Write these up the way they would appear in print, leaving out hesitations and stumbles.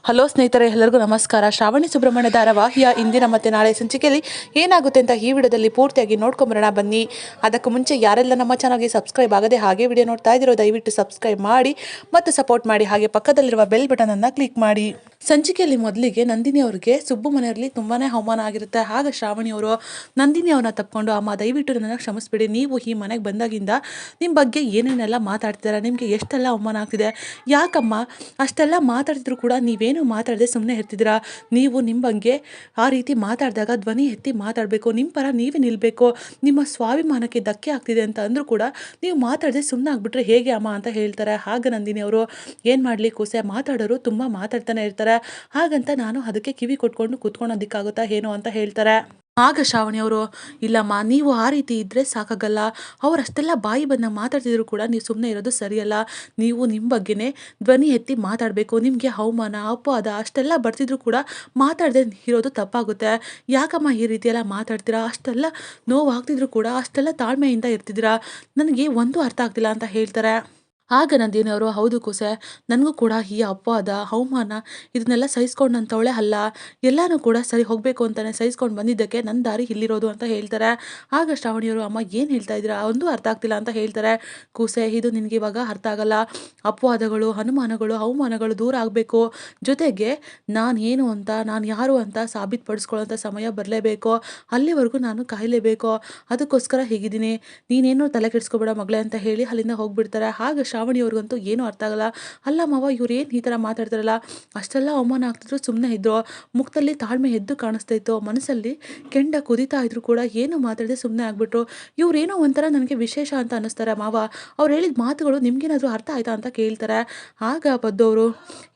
Hello ಸ್ನೇಹಿತರೆ, ಎಲ್ಲರಿಗೂ ನಮಸ್ಕಾರ. ಶ್ರಾವಣಿ ಸುಬ್ರಹ್ಮಣ್ಯ ಧಾರಾವಾಹಿಯ ಇಂದಿನ ಮತ್ತು ನಾಳೆ ಸಂಚಿಕೆಯಲ್ಲಿ ಏನಾಗುತ್ತೆ ಅಂತ ಈ ವಿಡಿಯೋದಲ್ಲಿ ಪೂರ್ತಿಯಾಗಿ ನೋಡ್ಕೊಂಬರೋಣ ಬನ್ನಿ. ಅದಕ್ಕೂ ಮುಂಚೆ ಯಾರೆಲ್ಲ ನಮ್ಮ ಚಾನಲ್ಗೆ ಸಬ್ಸ್ಕ್ರೈಬ್ ಆಗದೆ ಹಾಗೆ ವಿಡಿಯೋ ನೋಡ್ತಾ ಇದ್ದೀರೋ ದಯವಿಟ್ಟು ಸಬ್ಸ್ಕ್ರೈಬ್ ಮಾಡಿ ಮತ್ತು ಸಪೋರ್ಟ್ ಮಾಡಿ. ಹಾಗೆ ಪಕ್ಕದಲ್ಲಿರುವ ಬೆಲ್ ಬಟನನ್ನು ಕ್ಲಿಕ್ ಮಾಡಿ. ಸಂಚಿಕೆಯಲ್ಲಿ ಮೊದಲಿಗೆ ನಂದಿನಿ ಅವರಿಗೆ ಸುಬ್ಬು ಮನೆಯಲ್ಲಿ ತುಂಬಾ ಅವಮಾನ ಆಗಿರುತ್ತೆ. ಆಗ ಶ್ರಾವಣಿ ಅವರು ನಂದಿನಿ ಅವ್ರನ್ನ ತಪ್ಕೊಂಡು, ಅಮ್ಮ ದಯವಿಟ್ಟು ನನ್ನನ್ನು ಕ್ಷಮಿಸ್ಬಿಡಿ, ನೀವು ಈ ಮನೆಗೆ ಬಂದಾಗಿಂದ ನಿಮ್ಮ ಬಗ್ಗೆ ಏನೇನೆಲ್ಲ ಮಾತಾಡ್ತಿದ್ದಾರೆ, ನಿಮಗೆ ಎಷ್ಟೆಲ್ಲ ಅವಮಾನ ಆಗ್ತಿದೆ, ಯಾಕಮ್ಮ ಅಷ್ಟೆಲ್ಲ ಮಾತಾಡ್ತಿದ್ರು ಕೂಡ ನೀವೇನು ಮಾತಾಡದೆ ಸುಮ್ಮನೆ ಇರ್ತಿದ್ದೀರಾ, ನೀವು ನಿಮ್ಮ ಬಗ್ಗೆ ಆ ರೀತಿ ಮಾತಾಡಿದಾಗ ಧ್ವನಿ ಎತ್ತಿ ಮಾತಾಡಬೇಕು, ನಿಮ್ಮ ಪರ ನೀವೇ ನಿಲ್ಲಬೇಕು, ನಿಮ್ಮ ಸ್ವಾಭಿಮಾನಕ್ಕೆ ಧಕ್ಕೆ ಆಗ್ತಿದೆ ಅಂತ ಅಂದರೂ ಕೂಡ ನೀವು ಮಾತಾಡದೆ ಸುಮ್ಮನೆ ಆಗ್ಬಿಟ್ರೆ ಹೇಗೆ ಅಮ್ಮ ಅಂತ ಹೇಳ್ತಾರೆ. ಆಗ ನಂದಿನಿ ಅವರು ಏನು ಮಾಡಲಿ ಕೂಸೆ, ಮಾತಾಡೋರು ತುಂಬ ಮಾತಾಡ್ತಾನೆ ಇರ್ತಾರೆ, ಹಾಗಂತ ನಾನು ಅದಕ್ಕೆ ಕಿವಿ ಕೊಟ್ಕೊಂಡು ಕೂತ್ಕೊಳ್ಳೋದಕ್ಕಾಗುತ್ತಾ ಏನೋ ಅಂತ ಹೇಳ್ತಾರೆ. ಆಗ ಶ್ರಾವಣಿ ಅವರು, ಇಲ್ಲಮ್ಮ ನೀವು ಆ ರೀತಿ ಇದ್ದರೆ ಸಾಕಾಗಲ್ಲ, ಅವರಷ್ಟೆಲ್ಲ ಬಾಯಿ ಬಂದ ಮಾತಾಡ್ತಿದ್ರು ಕೂಡ ನೀವು ಸುಮ್ಮನೆ ಇರೋದು ಸರಿಯಲ್ಲ, ನೀವು ನಿಮ್ಮ ಬಗ್ಗೆನೇ ಧ್ವನಿ ಎತ್ತಿ ಮಾತಾಡಬೇಕು, ನಿಮಗೆ ಅವಮಾನ ಅಪವಾದ ಅಷ್ಟೆಲ್ಲ ಬರ್ತಿದ್ರು ಕೂಡ ಮಾತಾಡದೆ ಇರೋದು ತಪ್ಪಾಗುತ್ತೆ, ಯಾಕಮ್ಮ ಈ ರೀತಿ ಎಲ್ಲ ಮಾತಾಡ್ತೀರಾ, ಅಷ್ಟೆಲ್ಲ ನೋವಾಗ್ತಿದ್ರು ಕೂಡ ಅಷ್ಟೆಲ್ಲ ತಾಳ್ಮೆಯಿಂದ ಇರ್ತಿದ್ದೀರಾ, ನನಗೆ ಒಂದು ಅರ್ಥ ಆಗ್ತಿಲ್ಲ ಅಂತ ಹೇಳ್ತಾರೆ. ಆಗ ನಂದಿನಿ ಅವರು, ಹೌದು ಕೂಸೆ, ನನಗೂ ಕೂಡ ಈ ಅಪವಾದ ಅವಮಾನ ಇದನ್ನೆಲ್ಲ ಸಹಿಸ್ಕೊಂಡಂಥವಳೆ ಅಲ್ಲ, ಎಲ್ಲನೂ ಕೂಡ ಸರಿ ಹೋಗಬೇಕು ಅಂತಲೇ ಸಹಿಸ್ಕೊಂಡು ಬಂದಿದ್ದಕ್ಕೆ ನನ್ನ ದಾರಿ ಇಲ್ಲಿರೋದು ಅಂತ ಹೇಳ್ತಾರೆ. ಆಗ ಶ್ರಾವಣಿಯವರು, ಅಮ್ಮ ಏನು ಹೇಳ್ತಾ ಇದ್ದೀರಾ, ಒಂದು ಅರ್ಥ ಆಗ್ತಿಲ್ಲ ಅಂತ ಹೇಳ್ತಾರೆ. ಕೂಸೆ, ಇದು ನಿನಗೆ ಇವಾಗ ಅರ್ಥ ಆಗಲ್ಲ, ಅಪವಾದಗಳು ಅನುಮಾನಗಳು ಅವಮಾನಗಳು ದೂರ ಆಗಬೇಕು, ಜೊತೆಗೆ ನಾನು ಏನು ಅಂತ ನಾನು ಯಾರು ಅಂತ ಸಾಬೀತುಪಡಿಸ್ಕೊಳ್ಳೋಂಥ ಸಮಯ ಬರಲೇಬೇಕು, ಅಲ್ಲಿವರೆಗೂ ನಾನು ಕಾಯಲೇಬೇಕು, ಅದಕ್ಕೋಸ್ಕರ ಹೀಗಿದ್ದೀನಿ, ನೀನೇನು ತಲೆ ಕೆಡಿಸ್ಕೊಬೇಡ ಮಗಳೇ ಅಂತ ಹೇಳಿ ಅಲ್ಲಿಂದ ಹೋಗ್ಬಿಡ್ತಾರೆ. ಆಗ ಶ್ರಾವಣಿಯವ್ರಿಗಂತೂ ಏನೂ ಅರ್ಥ ಆಗಲ್ಲ, ಅಲ್ಲ ಮಾವ ಇವ್ರು ಏನು ಈ ಥರ ಮಾತಾಡ್ತಾರಲ್ಲ, ಅಷ್ಟೆಲ್ಲ ಅವಮಾನ ಆಗ್ತಿದ್ರು ಸುಮ್ಮನೆ ಇದ್ರು, ಮುಖದಲ್ಲಿ ತಾಳ್ಮೆ ಎದ್ದು ಕಾಣಿಸ್ತಾ ಇತ್ತು, ಮನಸ್ಸಲ್ಲಿ ಕೆಂಡ ಕುದಿತಾ ಇದ್ರು ಕೂಡ ಏನು ಮಾತಾಡದೆ ಸುಮ್ಮನೆ ಆಗ್ಬಿಟ್ರು, ಇವ್ರೇನೋ ಒಂಥರ ನನಗೆ ವಿಶೇಷ ಅಂತ ಅನ್ನಿಸ್ತಾರೆ ಮಾವ, ಅವ್ರು ಹೇಳಿದ ಮಾತುಗಳು ನಿಮ್ಗೇನಾದರೂ ಅರ್ಥ ಆಯ್ತಾ ಅಂತ ಕೇಳ್ತಾರೆ. ಆಗ ಬದ್ದವರು,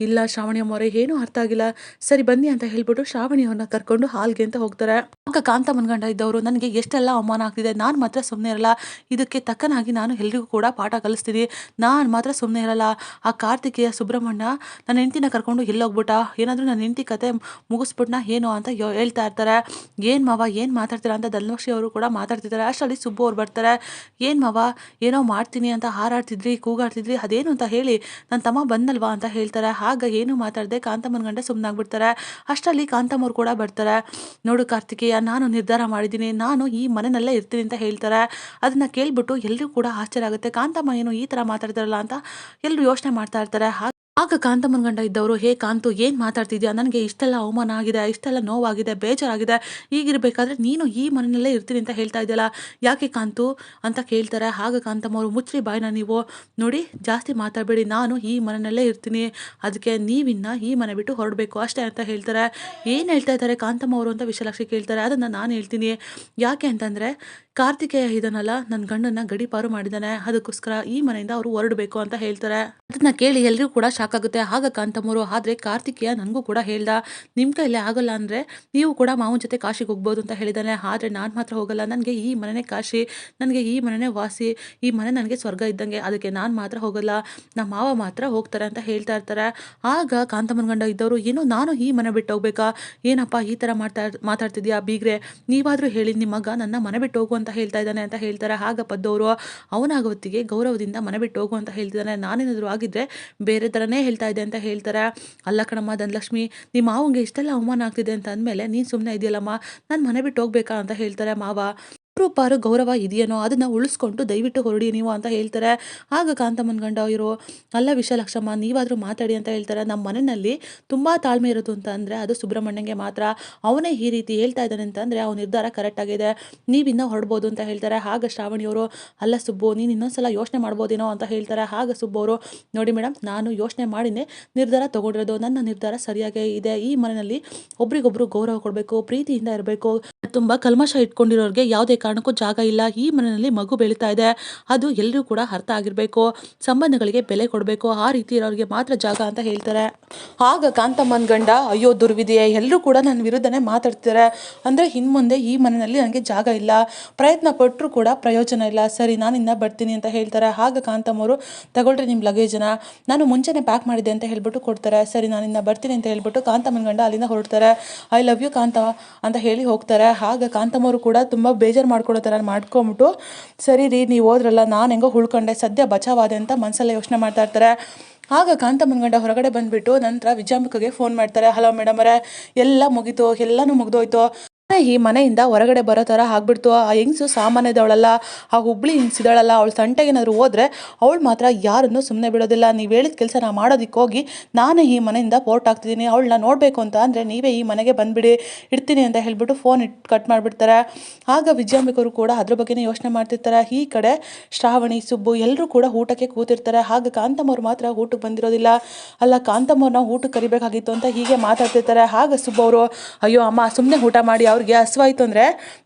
ಇಲ್ಲ ಶ್ರಾವಣಿ ಅಮ್ಮವ್ರೆ ಏನೂ ಅರ್ಥ ಆಗಿಲ್ಲ, ಸರಿ ಬನ್ನಿ ಅಂತ ಹೇಳ್ಬಿಟ್ಟು ಶ್ರಾವಣಿಯವ್ರನ್ನ ಕರ್ಕೊಂಡು ಹಾಲ್ಗೆ ಅಂತ ಹೋಗ್ತಾರೆ. ಆಗ ಕಾಂತ ಮನ್ಗಂಡ ಇದ್ದವರು, ನನಗೆ ಎಷ್ಟೆಲ್ಲ ಅವಮಾನ ಆಗ್ತಿದೆ, ನಾನು ಮಾತ್ರ ಸುಮ್ಮನೆ ಇರಲ್ಲ, ಇದಕ್ಕೆ ತಕ್ಕನಾಗಿ ನಾನು ಎಲ್ರಿಗೂ ಕೂಡ ಪಾಠ ಕಲಿಸ್ತೀನಿ, ನಾನು ಮಾತ್ರ ಸುಮ್ಮನೆ ಇರಲ್ಲ, ಆ ಕಾರ್ತಿಕೇಯ ಸುಬ್ರಹ್ಮಣ್ಯ ನನ್ನ ಹೆಂಡ್ತಿನ ಕರ್ಕೊಂಡು ಎಲ್ಲೋಗ್ಬಿಟ್ಟ, ಏನಾದರೂ ನನ್ನ ಹೆಂಡ್ತಿ ಕತೆ ಮುಗಿಸ್ಬಿಟ್ನ ಏನೋ ಅಂತ ಹೇಳ್ತಾ ಇರ್ತಾರೆ. ಏನು ಮಾವ ಏನು ಮಾತಾಡ್ತೀರಾ ಅಂತ ಧನಲಕ್ಷ್ಮಿ ಅವರು ಕೂಡ ಮಾತಾಡ್ತಿದ್ದಾರೆ. ಅಷ್ಟರಲ್ಲಿ ಸುಬ್ಬು ಅವ್ರು ಬರ್ತಾರೆ. ಏನು ಮಾವ ಏನೋ ಮಾಡ್ತೀನಿ ಅಂತ ಹಾರಾಡ್ತಿದ್ರಿ ಕೂಗಾಡ್ತಿದ್ರಿ, ಅದೇನು ಅಂತ ಹೇಳಿ ನನ್ನ ತಮ್ಮ ಬಂದಲ್ವಾ ಅಂತ ಹೇಳ್ತಾರೆ. ಆಗ ಏನು ಮಾತಾಡದೆ ಕಾಂತಮ್ಮನ ಗಂಡ ಸುಮ್ಮನಾಗ್ಬಿಡ್ತಾರೆ. ಅಷ್ಟರಲ್ಲಿ ಕಾಂತಮ್ಮವ್ರು ಕೂಡ ಬರ್ತಾರೆ. ನೋಡು ಕಾರ್ತಿಕೇಯ, ನಾನು ನಿರ್ಧಾರ ಮಾಡಿದ್ದೀನಿ, ನಾನು ಈ ಮನೆಯಲ್ಲೇ ಇರ್ತೀನಿ ಅಂತ ಹೇಳ್ತಾರೆ. ಅದನ್ನು ಕೇಳ್ಬಿಟ್ಟು ಎಲ್ಲರಿಗೂ ಕೂಡ ಆಶ್ಚರ್ಯ ಆಗುತ್ತೆ, ಕಾಂತಮ್ಮ ಏನು ಈ ಥರ ಮಾತಾಡ್ತಾರಲ್ಲ ಅಂತ ಎಲ್ಲರೂ ಯೋಚನೆ ಮಾಡ್ತಾ ಇರ್ತಾರೆ. ಆಗ ಕಾಂತಮ್ಮನ ಗಂಡ ಇದ್ದವರು, ಹೇ ಕಾಂತು ಏನು ಮಾತಾಡ್ತಿದ್ಯಾ, ನನಗೆ ಇಷ್ಟೆಲ್ಲ ಅವಮಾನ ಆಗಿದೆ, ಇಷ್ಟೆಲ್ಲ ನೋವಾಗಿದೆ, ಬೇಜಾರಾಗಿದೆ, ಈಗಿರಬೇಕಾದ್ರೆ ನೀನು ಈ ಮನೆಯಲ್ಲೇ ಇರ್ತೀನಿ ಅಂತ ಹೇಳ್ತಾ ಇದೆಯಲ್ಲ, ಯಾಕೆ ಕಾಂತು ಅಂತ ಕೇಳ್ತಾರೆ. ಆಗ ಕಾಂತಮ್ಮವರು, ಮುಚ್ಚ್ರಿ ಬಾಯ್ನ ನೀವು, ನೋಡಿ ಜಾಸ್ತಿ ಮಾತಾಡಬೇಡಿ, ನಾನು ಈ ಮನೆಯಲ್ಲೇ ಇರ್ತೀನಿ, ಅದಕ್ಕೆ ನೀವಿನ್ನ ಈ ಮನೆ ಬಿಟ್ಟು ಹೊರಡಬೇಕು ಅಷ್ಟೇ ಅಂತ ಹೇಳ್ತಾರೆ. ಏನು ಹೇಳ್ತಾ ಇದ್ದಾರೆ ಕಾಂತಮ್ಮ ಅವರು ಅಂತ ವಿಶಾಲಾಕ್ಷಿ ಕೇಳ್ತಾರೆ. ಅದನ್ನು ನಾನು ಹೇಳ್ತೀನಿ, ಯಾಕೆ ಅಂತಂದರೆ ಕಾರ್ತಿಕೇಯ ಇದನ್ನಲ್ಲ ನನ್ನ ಗಂಡನ್ನ ಗಡಿಪಾರು ಮಾಡಿದ್ದಾನೆ, ಅದಕ್ಕೋಸ್ಕರ ಈ ಮನೆಯಿಂದ ಅವರು ಹೊರಡಬೇಕು ಅಂತ ಹೇಳ್ತಾರೆ. ಅದನ್ನ ಕೇಳಿ ಎಲ್ಲರಿಗೂ ಕೂಡ ಶಾಕ್ ಆಗುತ್ತೆ. ಆಗ ಕಾಂತಮ್ಮರು, ಆದರೆ ಕಾರ್ತಿಕೇಯ ನನಗೂ ಕೂಡ ಹೇಳ್ದ, ನಿಮ್ಮ ಕೈಯಲ್ಲಿ ಆಗೋಲ್ಲ ಅಂದರೆ ನೀವು ಕೂಡ ಮಾವನ ಜೊತೆ ಕಾಶಿಗೆ ಹೋಗ್ಬೋದು ಅಂತ ಹೇಳಿದ್ದಾನೆ, ಆದರೆ ನಾನು ಮಾತ್ರ ಹೋಗಲ್ಲ, ನನಗೆ ಈ ಮನೆನೇ ಕಾಶಿ, ನನಗೆ ಈ ಮನೆನೇ ವಾಸಿ, ಈ ಮನೆ ನನಗೆ ಸ್ವರ್ಗ ಇದ್ದಂಗೆ, ಅದಕ್ಕೆ ನಾನು ಮಾತ್ರ ಹೋಗಲ್ಲ, ನಮ್ಮ ಮಾವ ಮಾತ್ರ ಹೋಗ್ತಾರೆ ಅಂತ ಹೇಳ್ತಾ ಇರ್ತಾರೆ. ಆಗ ಕಾಂತಮ್ಮನ ಗಂಡ ಇದ್ದವರು, ಏನು ನಾನು ಈ ಮನೆ ಬಿಟ್ಟು ಹೋಗ್ಬೇಕಾ, ಏನಪ್ಪ ಈ ಥರ ಮಾತಾಡ್ತಿದ್ಯಾ ಬೀಗ್ರೆ, ನೀವಾದರೂ ಹೇಳಿ ನಿಮ್ಮ ಮಗ ನನ್ನ ಮನೆ ಬಿಟ್ಟು ಹೋಗು ಅಂತ ಹೇಳ್ತಾ ಇದ್ದಾನೆ ಅಂತ ಹೇಳ್ತಾರೆ. ಆಗ ಪದ್ದವರು, ಅವನಾಗವತ್ತಿಗೆ ಗೌರವದಿಂದ ಮನೆ ಬಿಟ್ಟು ಹೋಗು ಅಂತ ಹೇಳ್ತಿದ್ದಾನೆ, ನಾನೇನಾದರೂ ಆಗಿದ್ರೆ ಬೇರೆ ಥರನೇ ಹೇಳ್ತಾ ಇದೆ ಅಂತ ಹೇಳ್ತಾರೆ. ಅಲ್ಲ ಕಣಮ್ಮ ಧನಲಕ್ಷ್ಮಿ, ನಿಮ್ಮ ಮಾವಂಗೆ ಇಷ್ಟೆಲ್ಲ ಅವಮಾನ ಆಗ್ತಿದೆ ಅಂತ ಅಂದಮೇಲೆ ನೀನು ಸುಮ್ಮನೆ ಇದೆಯಲ್ಲಮ್ಮ, ನಾನು ಮನೆ ಬಿಟ್ಟು ಹೋಗ್ಬೇಕಾ ಅಂತ ಹೇಳ್ತಾರೆ. ಮಾವ ರೂಪಾರು ಗೌರವ ಇದೆಯೇನೋ ಅದನ್ನು ಉಳಿಸ್ಕೊಂಡು ದಯವಿಟ್ಟು ಹೊರಡಿ ನೀವು ಅಂತ ಹೇಳ್ತಾರೆ. ಆಗ ಕಾಂತಮ್ಮನ ಗಂಡ ಇರೋ, ಅಲ್ಲ ವಿಶಾಲಾಕ್ಷಮ್ಮ ನೀವಾದರೂ ಮಾತಾಡಿ ಅಂತ ಹೇಳ್ತಾರೆ. ನಮ್ಮ ಮನೆಯಲ್ಲಿ ತುಂಬ ತಾಳ್ಮೆ ಇರೋದು ಅಂತ ಅಂದರೆ ಅದು ಸುಬ್ರಹ್ಮಣ್ಯಂಗೆ ಮಾತ್ರ, ಅವನೇ ಈ ರೀತಿ ಹೇಳ್ತಾ ಇದ್ದಾನೆ ಅಂತಂದರೆ ಅವನ ನಿರ್ಧಾರ ಕರೆಕ್ಟ್ ಆಗಿದೆ, ನೀವಿನ್ನ ಹೊರಡ್ಬೋದು ಅಂತ ಹೇಳ್ತಾರೆ. ಆಗ ಶ್ರಾವಣಿಯವರು, ಅಲ್ಲ ಸುಬ್ಬು ನೀನು ಇನ್ನೊಂದ್ಸಲ ಯೋಚನೆ ಮಾಡ್ಬೋದೇನೋ ಅಂತ ಹೇಳ್ತಾರೆ. ಆಗ ಸುಬ್ಬು ಅವರು, ನೋಡಿ ಮೇಡಮ್, ನಾನು ಯೋಚನೆ ಮಾಡಿನೇ ನಿರ್ಧಾರ ತೊಗೊಂಡಿರೋದು, ನನ್ನ ನಿರ್ಧಾರ ಸರಿಯಾಗೇ ಇದೆ, ಈ ಮನೆಯಲ್ಲಿ ಒಬ್ರಿಗೊಬ್ರು ಗೌರವ ಕೊಡಬೇಕು, ಪ್ರೀತಿಯಿಂದ ಇರಬೇಕು, ತುಂಬ ಕಲ್ಮಶ ಇಟ್ಕೊಂಡಿರೋರಿಗೆ ಯಾವುದೇ ಕಾರಣಕ್ಕೂ ಜಾಗ ಇಲ್ಲ, ಈ ಮನೆಯಲ್ಲಿ ಮಗು ಬೆಳೀತಾ ಇದೆ, ಅದು ಎಲ್ಲರೂ ಕೂಡ ಅರ್ಥ ಆಗಿರಬೇಕು, ಸಂಬಂಧಗಳಿಗೆ ಬೆಲೆ ಕೊಡಬೇಕು, ಆ ರೀತಿ ಇರೋರಿಗೆ ಮಾತ್ರ ಜಾಗ ಅಂತ ಹೇಳ್ತಾರೆ. ಆಗ ಕಾಂತಮ್ಮನ ಗಂಡ, ಅಯ್ಯೋ ದುರ್ವಿಧಿಯೇ, ಎಲ್ಲರೂ ಕೂಡ ನನ್ನ ವಿರುದ್ಧನೇ ಮಾತಾಡ್ತಾರೆ, ಅಂದರೆ ಇನ್ನು ಮುಂದೆ ಈ ಮನೆಯಲ್ಲಿ ನನಗೆ ಜಾಗ ಇಲ್ಲ, ಪ್ರಯತ್ನ ಪಟ್ಟರೂ ಕೂಡ ಪ್ರಯೋಜನ ಇಲ್ಲ, ಸರಿ ನಾನಿನ್ನ ಬರ್ತೀನಿ ಅಂತ ಹೇಳ್ತಾರೆ. ಆಗ ಕಾಂತಮ್ಮವರು, ತಗೊಳ್ರಿ ನಿಮ್ಮ ಲಗೇಜನ, ನಾನು ಮುಂಚೆನೇ ಪ್ಯಾಕ್ ಮಾಡಿದ್ದೆ ಅಂತ ಹೇಳ್ಬಿಟ್ಟು ಕೊಡ್ತಾರೆ. ಸರಿ ನಾನಿನ್ನ ಬರ್ತೀನಿ ಅಂತ ಹೇಳ್ಬಿಟ್ಟು ಕಾಂತಮ್ಮನ ಗಂಡ ಅಲ್ಲಿಂದ ಹೊರಡ್ತಾರೆ. ಐ ಲವ್ ಯು ಕಾಂತ ಅಂತ ಹೇಳಿ ಹೋಗ್ತಾರೆ. ಆಗ ಕಾಂತಮ್ಮವರು ಕೂಡ ತುಂಬ ಬೇಜಾರು ಮಾಡ್ಕೊಳ್ಳೋ ಥರ ಮಾಡ್ಕೊಂಬಿಟ್ಟು, ಸರಿ ರೀ ನೀವು ಹೋದ್ರಲ್ಲ, ನಾನು ಹೆಂಗೋ ಉಳ್ಕೊಂಡೆ, ಸದ್ಯ ಬಚಾವಾದೆ ಅಂತ ಮನಸ್ಸಲ್ಲೇ ಯೋಚನೆ ಮಾಡ್ತಾ ಇರ್ತಾರೆ. ಆಗ ಕಾಂತಮ್ಮನ ಗಂಡ ಹೊರಗಡೆ ಬಂದುಬಿಟ್ಟು ನಂತರ ವಿಜಯಾಂಬಿಕಾಗೆ ಫೋನ್ ಮಾಡ್ತಾರೆ. ಹಲೋ ಮೇಡಮ್ ಅವರೇ, ಎಲ್ಲ ಮುಗೀತು, ಎಲ್ಲನೂ ಮುಗಿದೋಯ್ತು. ಈ ಮನೆಯಿಂದ ಹೊರಗಡೆ ಬರೋ ಥರ ಆಗ್ಬಿಡ್ತು. ಆ ಹೆಂಗಸು ಸಾಮಾನ್ಯದವಳಲ್ಲ, ಆ ಹುಬ್ಳಿ ಹೆಂಗಸಿದಾಳಲ್ಲ, ಅವಳು ಸಂಟೆಗೇನಾದ್ರು ಹೋದರೆ ಅವಳು ಮಾತ್ರ ಯಾರನ್ನು ಸುಮ್ಮನೆ ಬಿಡೋದಿಲ್ಲ. ನೀವು ಹೇಳಿದ ಕೆಲಸ ನಾ ಮಾಡೋದಕ್ಕೆ ಹೋಗಿ ನಾನೇ ಈ ಮನೆಯಿಂದ ಪೋರ್ಟ್ ಆಗ್ತಿದ್ದೀನಿ. ಅವಳನ್ನ ನೋಡಬೇಕು ಅಂತ ಅಂದರೆ ನೀವೇ ಈ ಮನೆಗೆ ಬಂದುಬಿಡಿ, ಇಡ್ತೀನಿ ಅಂತ ಹೇಳ್ಬಿಟ್ಟು ಫೋನ್ ಕಟ್ ಮಾಡಿಬಿಡ್ತಾರೆ. ಆಗ ವಿಜಯಾಂಬಿಕರು ಕೂಡ ಅದ್ರ ಬಗ್ಗೆನೇ ಯೋಚನೆ ಮಾಡ್ತಿರ್ತಾರೆ. ಈ ಕಡೆ ಶ್ರಾವಣಿ, ಸುಬ್ಬು ಎಲ್ಲರೂ ಕೂಡ ಊಟಕ್ಕೆ ಕೂತಿರ್ತಾರೆ. ಆಗ ಕಾಂತಮ್ಮವ್ರು ಮಾತ್ರ ಊಟಕ್ಕೆ ಬಂದಿರೋದಿಲ್ಲ. ಅಲ್ಲ, ಕಾಂತಮ್ಮವ್ರನ್ನ ಊಟಕ್ಕೆ ಕರಿಬೇಕಾಗಿತ್ತು ಅಂತ ಹೀಗೆ ಮಾತಾಡ್ತಿರ್ತಾರೆ. ಆಗ ಸುಬ್ಬು ಅವರು, ಅಯ್ಯೋ ಅಮ್ಮ, ಸುಮ್ಮನೆ ಊಟ ಮಾಡಿ, ಅವ್ರಿಗೆ ಹಸುವಾಯ್ತು ಅಂದರೆ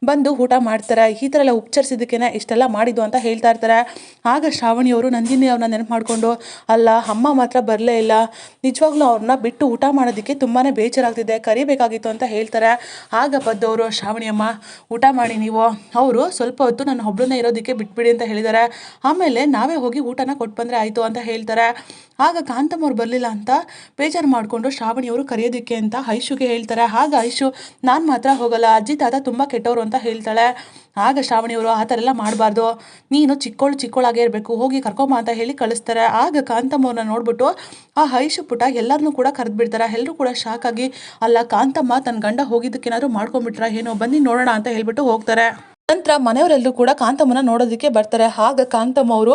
ಬಂದು ಊಟ ಮಾಡ್ತಾರೆ, ಈ ಥರ ಎಲ್ಲ ಉಪಚರಿಸಿದ್ದಕ್ಕೇನೆ ಇಷ್ಟೆಲ್ಲ ಮಾಡಿದ್ದು ಅಂತ ಹೇಳ್ತಾ ಇರ್ತಾರೆ. ಆಗ ಶ್ರಾವಣಿಯವರು ನಂದಿನಿ ಅವ್ರನ್ನ ನೆನಪು ಮಾಡಿಕೊಂಡು, ಅಲ್ಲ ಅಮ್ಮ ಮಾತ್ರ ಬರಲೇ ಇಲ್ಲ, ನಿಜವಾಗ್ಲೂ ಅವ್ರನ್ನ ಬಿಟ್ಟು ಊಟ ಮಾಡೋದಕ್ಕೆ ತುಂಬಾ ಬೇಜಾರಾಗ್ತಿದೆ, ಕರಿಬೇಕಾಗಿತ್ತು ಅಂತ ಹೇಳ್ತಾರೆ. ಆಗ ಬದ್ದವರು, ಶ್ರಾವಣಿ ಅಮ್ಮ ಊಟ ಮಾಡಿ ನೀವು, ಅವರು ಸ್ವಲ್ಪ ಹೊತ್ತು ನನ್ನ ಒಬ್ಬಳನ್ನೇ ಇರೋದಕ್ಕೆ ಬಿಟ್ಬಿಡಿ ಅಂತ ಹೇಳಿದ್ದಾರೆ, ಆಮೇಲೆ ನಾವೇ ಹೋಗಿ ಊಟನ ಕೊಟ್ಟು ಬಂದರೆ ಆಯಿತು ಅಂತ ಹೇಳ್ತಾರೆ. ಆಗ ಕಾಂತಮ್ಮವ್ರು ಬರಲಿಲ್ಲ ಅಂತ ಬೇಜಾರು ಮಾಡಿಕೊಂಡು ಶ್ರಾವಣಿಯವರು ಕರೆಯೋದಕ್ಕೆ ಅಂತ ಐಶುಗೆ ಹೇಳ್ತಾರೆ. ಆಗ ಐಶು, ನಾನು ಮಾತ್ರ ಹೋಗಲ್ಲ, ಅಜ್ಜಿ ತಾತ ತುಂಬ ಕೆಟ್ಟವರು ಅಂತ ಹೇಳ್ತಾಳೆ. ಆಗ ಶ್ರಾವಣಿಯವರು, ಆ ಥರ ಎಲ್ಲ ಮಾಡಬಾರ್ದು, ನೀನು ಚಿಕ್ಕವಳಾಗೇ ಇರಬೇಕು, ಹೋಗಿ ಕರ್ಕೊಂಬ ಅಂತ ಹೇಳಿ ಕಳಿಸ್ತಾರೆ. ಆಗ ಕಾಂತಮ್ಮವ್ರನ್ನ ನೋಡ್ಬಿಟ್ಟು ಆ ಐಶು ಪುಟ ಎಲ್ಲರನ್ನೂ ಕೂಡ ಕರೆದು ಬಿಡ್ತಾರೆ. ಎಲ್ಲರೂ ಕೂಡ ಶಾಕ್ ಆಗಿ, ಅಲ್ಲ ಕಾಂತಮ್ಮ ತನ್ನ ಗಂಡ ಹೋಗಿದ್ದಕ್ಕೇನಾದ್ರು ಮಾಡ್ಕೊಂಡ್ಬಿಟ್ರ ಏನೋ, ಬನ್ನಿ ನೋಡೋಣ ಅಂತ ಹೇಳ್ಬಿಟ್ಟು ಹೋಗ್ತಾರೆ. ನಂತರ ಮನೆಯವರೆಲ್ಲರೂ ಕೂಡ ಕಾಂತಮ್ಮನ ನೋಡೋದಕ್ಕೆ ಬರ್ತಾರೆ. ಆಗ ಕಾಂತಮ್ಮ ಅವರು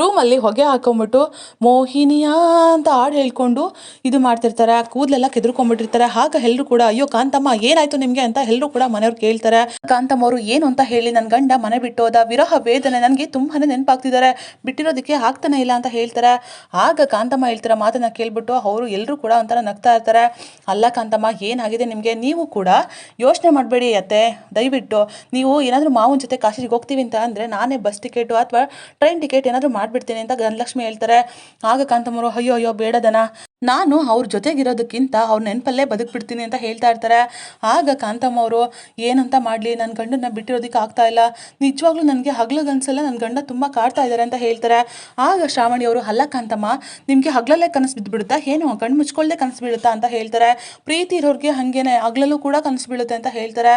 ರೂಮಲ್ಲಿ ಹೊಗೆ ಹಾಕೊಂಡ್ಬಿಟ್ಟು ಮೋಹಿನಿಯಾ ಅಂತ ಹಾಡು ಹೇಳ್ಕೊಂಡು ಇದು ಮಾಡ್ತಿರ್ತಾರೆ. ಕೂದಲೆಲ್ಲ ಕೆದರ್ಕೊಂಡ್ಬಿಟ್ಟಿರ್ತಾರೆ. ಆಗ ಎಲ್ಲರೂ ಕೂಡ, ಅಯ್ಯೋ ಕಾಂತಮ್ಮ ಏನಾಯ್ತು ನಿಮಗೆ ಅಂತ ಎಲ್ಲರೂ ಕೂಡ ಮನೆಯವ್ರು ಕೇಳ್ತಾರೆ. ಕಾಂತಮ್ಮ ಅವರು, ಏನು ಅಂತ ಹೇಳಿ, ನನ್ನ ಗಂಡ ಮನೆ ಬಿಟ್ಟು ಹೋದ, ವಿರಹ ವೇದನೆ ನನಗೆ ತುಂಬಾ ನೆನಪಾಗ್ತಿದ್ದಾರೆ, ಬಿಟ್ಟಿರೋದಕ್ಕೆ ಆಗ್ತಾನೆ ಇಲ್ಲ ಅಂತ ಹೇಳ್ತಾರೆ. ಆಗ ಕಾಂತಮ್ಮ ಹೇಳ್ತಾರೆ ಮಾತನ್ನ ಕೇಳ್ಬಿಟ್ಟು ಅವರು ಎಲ್ಲರೂ ಕೂಡ ಒಂಥರ ನಗ್ತಾ ಇರ್ತಾರೆ. ಅಲ್ಲ ಕಾಂತಮ್ಮ, ಏನಾಗಿದೆ ನಿಮಗೆ, ನೀವು ಕೂಡ ಯೋಚನೆ ಮಾಡಬೇಡಿ ಅತ್ತೆ, ದಯವಿಟ್ಟು ನೀವು ಏನಾದರೂ ಮಾವನ ಜೊತೆ ಕಾಶಿಗೆ ಹೋಗ್ತೀವಿ ಅಂತ ಅಂದರೆ ನಾನೇ ಬಸ್ ಟಿಕೆಟು ಅಥವಾ ಟ್ರೈನ್ ಟಿಕೆಟ್ ಏನಾದರೂ ಮಾಡಿಬಿಡ್ತೀನಿ ಅಂತ ಧನಲಕ್ಷ್ಮಿ ಹೇಳ್ತಾರೆ. ಆಗ ಕಾಂತಮ್ಮರು, ಅಯ್ಯೋ ಅಯ್ಯೋ ಬೇಡದನ, ನಾನು ಅವ್ರ ಜೊತೆಗಿರೋದಕ್ಕಿಂತ ಅವ್ರ ನೆನಪಲ್ಲೇ ಬದುಕ್ಬಿಡ್ತೀನಿ ಅಂತ ಹೇಳ್ತಾ ಇರ್ತಾರೆ. ಆಗ ಕಾಂತಮ್ಮ ಅವರು, ಏನಂತ ಮಾಡಲಿ, ನನ್ನ ಗಂಡನ ಬಿಟ್ಟಿರೋದಕ್ಕೆ ಆಗ್ತಾ ಇಲ್ಲ, ನಿಜವಾಗ್ಲೂ ನನಗೆ ಹಗ್ಲಗನ್ಸಲ್ಲ, ನನ್ನ ಗಂಡ ತುಂಬ ಕಾಡ್ತಾ ಇದ್ದಾರೆ ಅಂತ ಹೇಳ್ತಾರೆ. ಆಗ ಶ್ರಾವಣಿಯವರು, ಅಲ್ಲ ಕಾಂತಮ್ಮ, ನಿಮಗೆ ಹಗ್ಲಲ್ಲೇ ಕನಸು ಬಿದ್ದುಬಿಡುತ್ತಾ ಏನು, ಕಣ್ಣು ಮುಚ್ಕೊಳ್ಳದೆ ಕನಸು ಬೀಳುತ್ತಾ ಅಂತ ಹೇಳ್ತಾರೆ. ಪ್ರೀತಿ ಇರೋರಿಗೆ ಹಾಗೇನೆ ಹಗ್ಲಲ್ಲೂ ಕೂಡ ಕನಸು ಬೀಳುತ್ತೆ ಅಂತ ಹೇಳ್ತಾರೆ.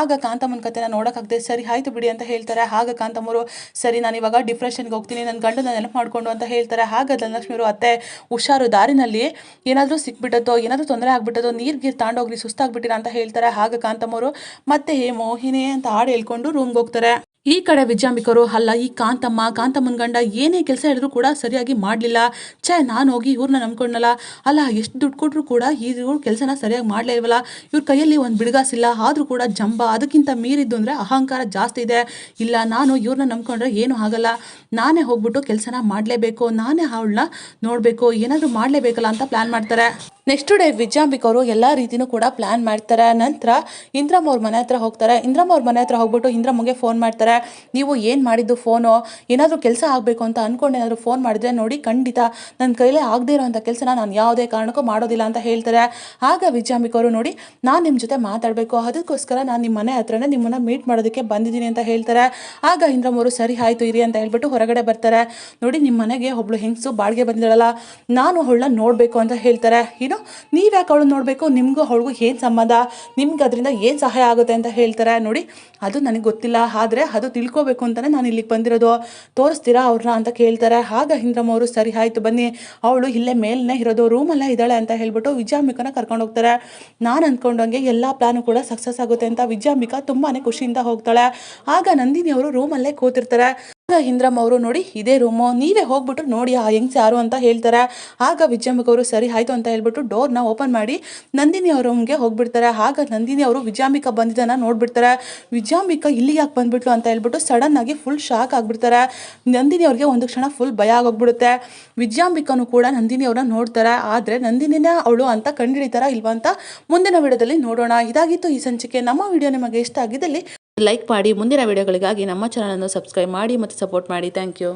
ಆಗ ಕಾಂತಮ್ಮನ ಕತೆನ ನೋಡೋಕ್ಕಾಗದೆ, ಸರಿ ಆಯಿತು ಬಿಡಿ ಅಂತ ಹೇಳ್ತಾರೆ. ಆಗ ಕಾಂತಮ್ಮರು, ಸರಿ ನಾನು ಇವಾಗ ಡಿಪ್ರೆಷನ್ಗೆ ಹೋಗ್ತೀನಿ, ನನ್ನ ಗಂಡನ ನೆನಪು ಮಾಡಿಕೊಂಡು ಅಂತ ಹೇಳ್ತಾರೆ. ಆಗ ಧನಲಕ್ಷ್ಮಿಯವರು, ಅತ್ತೆ ಹುಷಾರು, ದಾರಿನಲ್ಲಿ ಏನಾದರೂ ಸಿಕ್ಬಿಟ್ಟತ್ತೋ, ಏನಾದರೂ ತೊಂದರೆ ಆಗ್ಬಿಟ್ಟದೋ, ನೀರ್ಗೀರು ತಾಂಡೋಗ್ರಿ, ಸುಸ್ತಾಗ್ಬಿಟ್ಟಿರ ಅಂತ ಹೇಳ್ತಾರೆ. ಆಗ ಕಾಂತಮ್ಮವರು ಮತ್ತೆ ಮೋಹಿನಿ ಅಂತ ಹಾಡು ಹೇಳ್ಕೊಂಡು ರೂಮ್ಗೆ ಹೋಗ್ತಾರೆ. ಈ ಕಡೆ ವಿಜಯಾಂಬಿಕರು, ಅಲ್ಲ ಈ ಕಾಂತಮ್ಮನ ಗಂಡ ಏನೇ ಕೆಲಸ ಹೇಳಿದ್ರು ಕೂಡ ಸರಿಯಾಗಿ ಮಾಡಲಿಲ್ಲ, ನಾನು ಹೋಗಿ ಇವ್ರನ್ನ ನಂಬ್ಕೊಂಡಲ್ಲ, ಅಲ್ಲ ಎಷ್ಟು ದುಡ್ಡು ಕೊಟ್ಟರು ಕೂಡ ಇವ್ರ ಕೆಲಸನ ಸರಿಯಾಗಿ ಮಾಡಲೇ ಇಲ್ವಲ್ಲ, ಇವ್ರ ಕೈಯಲ್ಲಿ ಒಂದು ಬಿಡುಗಾಸಿಲ್ಲ, ಆದರೂ ಕೂಡ ಜಂಬ, ಅದಕ್ಕಿಂತ ಮೀರಿದ್ದು ಅಂದರೆ ಅಹಂಕಾರ ಜಾಸ್ತಿ ಇದೆ, ಇಲ್ಲ ನಾನು ಇವ್ರನ್ನ ನಂಬ್ಕೊಂಡ್ರೆ ಏನೂ ಆಗಲ್ಲ, ನಾನೇ ಹೋಗ್ಬಿಟ್ಟು ಕೆಲಸನ ಮಾಡಲೇಬೇಕು, ನಾನೇ ಅವಳನ್ನ ನೋಡಬೇಕು, ಏನಾದರೂ ಮಾಡಲೇಬೇಕಲ್ಲ ಅಂತ ಪ್ಲ್ಯಾನ್ ಮಾಡ್ತಾರೆ. ನೆಕ್ಸ್ಟ್ ಡೇ ವಿಜಯಾಂಬಿಕ ಅವರು ಎಲ್ಲ ರೀತಿಯೂ ಕೂಡ ಪ್ಲ್ಯಾನ್ ಮಾಡ್ತಾರೆ. ನಂತರ ಇಂದ್ರಮ್ಮ ಅವ್ರ ಮನೆ ಹತ್ರ ಹೋಗ್ತಾರೆ. ಇಂದ್ರಮ್ಮ ಅವ್ರ ಮನೆ ಹತ್ರ ಹೋಗ್ಬಿಟ್ಟು ಇಂದ್ರಮ್ಮಗೆ ಫೋನ್ ಮಾಡ್ತಾರೆ. ನೀವು ಏನು ಮಾಡಿದ್ದು ಫೋನು, ಏನಾದರೂ ಕೆಲಸ ಆಗಬೇಕು ಅಂತ ಅಂದ್ಕೊಂಡು ಏನಾದರೂ ಫೋನ್ ಮಾಡಿದ್ರೆ ನೋಡಿ, ಖಂಡಿತ ನನ್ನ ಕೈಲೇ ಆಗದೇ ಇರೋವಂಥ ಕೆಲಸನ ನಾನು ಯಾವುದೇ ಕಾರಣಕ್ಕೂ ಮಾಡೋದಿಲ್ಲ ಅಂತ ಹೇಳ್ತಾರೆ. ಆಗ ವಿಜಯಾಂಬಿಕ ಅವರು, ನೋಡಿ ನಾನು ನಿಮ್ಮ ಜೊತೆ ಮಾತಾಡಬೇಕು, ಅದಕ್ಕೋಸ್ಕರ ನಾನು ನಿಮ್ಮ ಮನೆ ಹತ್ರನೇ ನಿಮ್ಮನ್ನು ಮೀಟ್ ಮಾಡೋದಕ್ಕೆ ಬಂದಿದ್ದೀನಿ ಅಂತ ಹೇಳ್ತಾರೆ. ಆಗ ಇಂದ್ರಮ್ಮ ಅವರು, ಸರಿ ಆಯಿತು ಇರಿ ಅಂತ ಹೇಳ್ಬಿಟ್ಟು ಹೊರಗಡೆ ಬರ್ತಾರೆ. ನೋಡಿ ನಿಮ್ಮ ಮನೆಗೆ ಒಬ್ಳು ಹೆಂಗಸು ಬಾಡಿಗೆ ಬಂದಿರಲ್ಲ, ನಾನು ಅವಳನ್ನ ನೋಡಬೇಕು ಅಂತ ಹೇಳ್ತಾರೆ. ನೀವು ಯಾಕೆ ಅವಳು ನೋಡಬೇಕು, ನಿಮಗೂ ಅವಳಿಗೂ ಏನು ಸಂಬಂಧ, ನಿಮ್ಗೆ ಅದರಿಂದ ಏನು ಸಹಾಯ ಆಗುತ್ತೆ ಅಂತ ಹೇಳ್ತಾರೆ. ನೋಡಿ ಅದು ನನಗೆ ಗೊತ್ತಿಲ್ಲ, ಆದರೆ ಅದು ತಿಳ್ಕೊಬೇಕು ಅಂತಲೇ ನಾನು ಇಲ್ಲಿಗೆ ಬಂದಿರೋದು, ತೋರಿಸ್ತೀರಾ ಅವ್ರನ್ನ ಅಂತ ಕೇಳ್ತಾರೆ. ಆಗ ಇಂದ್ರಮ್ಮ ಅವರು, ಸರಿ ಆಯಿತು ಬನ್ನಿ, ಅವಳು ಇಲ್ಲೇ ಮೇಲೇ ಇರೋದು, ರೂಮಲ್ಲೇ ಇದ್ದಾಳೆ ಅಂತ ಹೇಳ್ಬಿಟ್ಟು ವಿಜಯಾಂಬಿಕನ ಕರ್ಕೊಂಡು ಹೋಗ್ತಾರೆ. ನಾನು ಅಂದ್ಕೊಂಡಂಗೆ ಎಲ್ಲ ಪ್ಲಾನು ಕೂಡ ಸಕ್ಸಸ್ ಆಗುತ್ತೆ ಅಂತ ವಿಜಯಾಂಬಿಕಾ ತುಂಬಾ ಖುಷಿಯಿಂದ ಹೋಗ್ತಾಳೆ. ಆಗ ನಂದಿನಿ ಅವರು ರೂಮಲ್ಲೇ ಕೂತಿರ್ತಾರೆ. ಇಂದ್ರಮ್ಮ ಅವರು, ನೋಡಿ ಇದೇ ರೂಮು, ನೀವೇ ಹೋಗ್ಬಿಟ್ಟು ನೋಡಿ ಆ ಹೆಂಗ್ಸ್ ಯಾರು ಅಂತ ಹೇಳ್ತಾರೆ. ಆಗ ವಿಜಯಾಂಬಿಕ ಅವರು, ಸರಿ ಆಯಿತು ಅಂತ ಹೇಳ್ಬಿಟ್ಟು ಡೋರ್ನ ಓಪನ್ ಮಾಡಿ ನಂದಿನಿ ಅವ್ರ ರೂಮ್ಗೆ ಹೋಗ್ಬಿಡ್ತಾರೆ. ಆಗ ನಂದಿನಿ ಅವರು ವಿಜಯಾಂಬಿಕ ಬಂದಿದ್ದನ್ನ ನೋಡ್ಬಿಡ್ತಾರೆ. ವಿಜಯಾಂಬಿಕ ಇಲ್ಲಿ ಯಾಕೆ ಬಂದ್ಬಿಟ್ಲು ಅಂತ ಹೇಳ್ಬಿಟ್ಟು ಸಡನ್ ಆಗಿ ಫುಲ್ ಶಾಕ್ ಆಗ್ಬಿಡ್ತಾರೆ. ನಂದಿನಿ ಅವ್ರಿಗೆ ಒಂದು ಕ್ಷಣ ಫುಲ್ ಭಯ ಆಗೋಗ್ಬಿಡುತ್ತೆ. ವಿಜಯಾಂಬಿಕನು ಕೂಡ ನಂದಿನಿ ಅವ್ರನ್ನ ನೋಡ್ತಾರೆ, ಆದರೆ ನಂದಿನಿನ ಅವಳು ಅಂತ ಕಂಡುಹಿಡಿತಾರ ಇಲ್ವಾ ಅಂತ ಮುಂದಿನ ವಿಡಿಯೋದಲ್ಲಿ ನೋಡೋಣ. ಇದಾಗಿತ್ತು ಈ ಸಂಚಿಕೆ. ನಮ್ಮ ವಿಡಿಯೋ ನಿಮಗೆ ಇಷ್ಟ ಆಗಿದ್ದಲ್ಲಿ ಲೈಕ್ ಮಾಡಿ, ಮುಂದಿನ ವಿಡಿಯೋಗಳಿಗಾಗಿ ನಮ್ಮ ಚಾನಲನ್ನು ಸಬ್ಸ್ಕ್ರೈಬ್ ಮಾಡಿ ಮತ್ತು ಸಪೋರ್ಟ್ ಮಾಡಿ. Thank you.